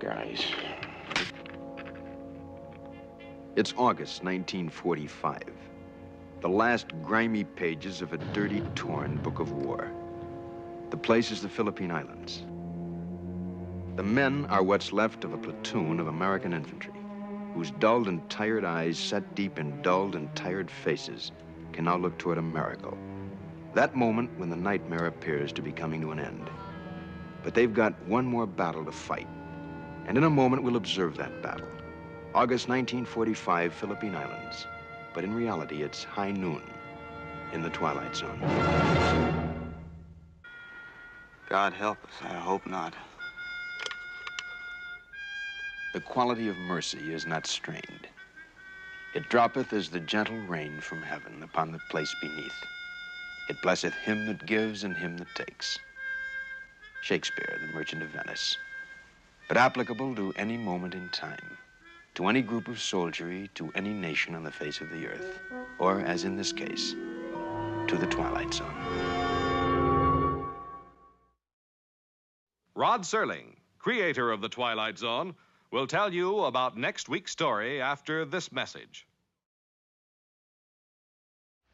guys. It's August 1945. The last grimy pages of a dirty, torn book of war. The place is the Philippine Islands. The men are what's left of a platoon of American infantry, whose dulled and tired eyes, set deep in dulled and tired faces, can now look toward a miracle. That moment when the nightmare appears to be coming to an end. But they've got one more battle to fight. And in a moment, we'll observe that battle. August 1945, Philippine Islands. But in reality, it's high noon in the Twilight Zone. God help us, I hope not. The quality of mercy is not strained. It droppeth as the gentle rain from heaven upon the place beneath. It blesseth him that gives and him that takes. Shakespeare, the Merchant of Venice. But applicable to any moment in time, to any group of soldiery, to any nation on the face of the earth, or, as in this case, to the Twilight Zone. Rod Serling, creator of the Twilight Zone, will tell you about next week's story after this message.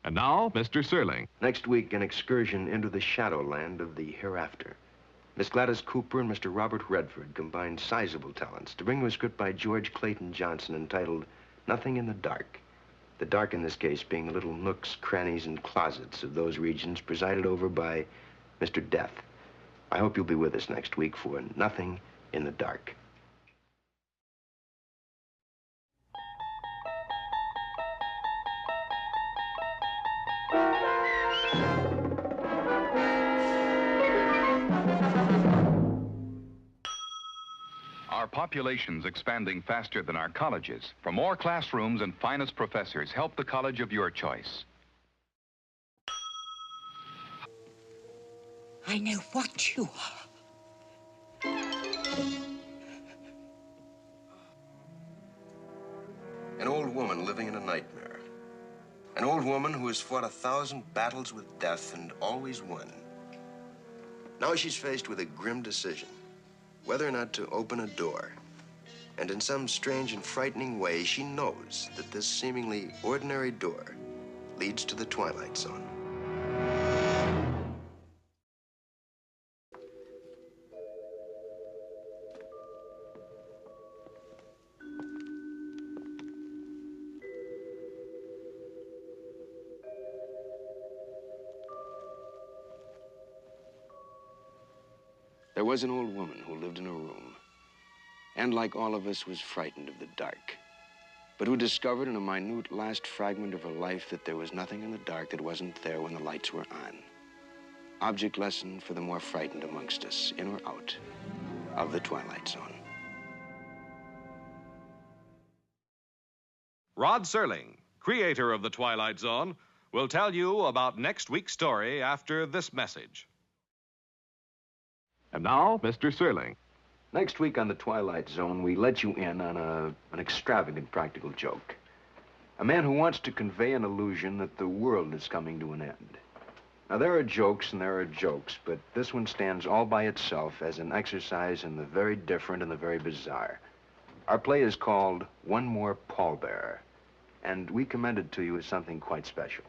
And now, Mr. Serling. Next week, an excursion into the shadowland of the hereafter. Miss Gladys Cooper and Mr. Robert Redford combined sizable talents to bring you a script by George Clayton Johnson entitled Nothing in the Dark. The dark in this case being the little nooks, crannies, and closets of those regions presided over by Mr. Death. I hope you'll be with us next week for Nothing in the Dark. Our population's expanding faster than our colleges. For more classrooms and finest professors, help the college of your choice. I know what you are. An old woman living in a nightmare. An old woman who has fought 1,000 battles with death and always won. Now she's faced with a grim decision. Whether or not to open a door. And in some strange and frightening way, she knows that this seemingly ordinary door leads to the Twilight Zone. There was an old woman who lived in a room, and like all of us was frightened of the dark, but who discovered in a minute last fragment of her life that there was nothing in the dark that wasn't there when the lights were on. Object lesson for the more frightened amongst us, in or out of the Twilight Zone. Rod Serling, creator of the Twilight Zone, will tell you about next week's story after this message. And now, Mr. Serling. Next week on the Twilight Zone, we let you in on an extravagant practical joke. A man who wants to convey an illusion that the world is coming to an end. Now, there are jokes and there are jokes, but this one stands all by itself as an exercise in the very different and the very bizarre. Our play is called One More Pallbearer, and we commend it to you as something quite special.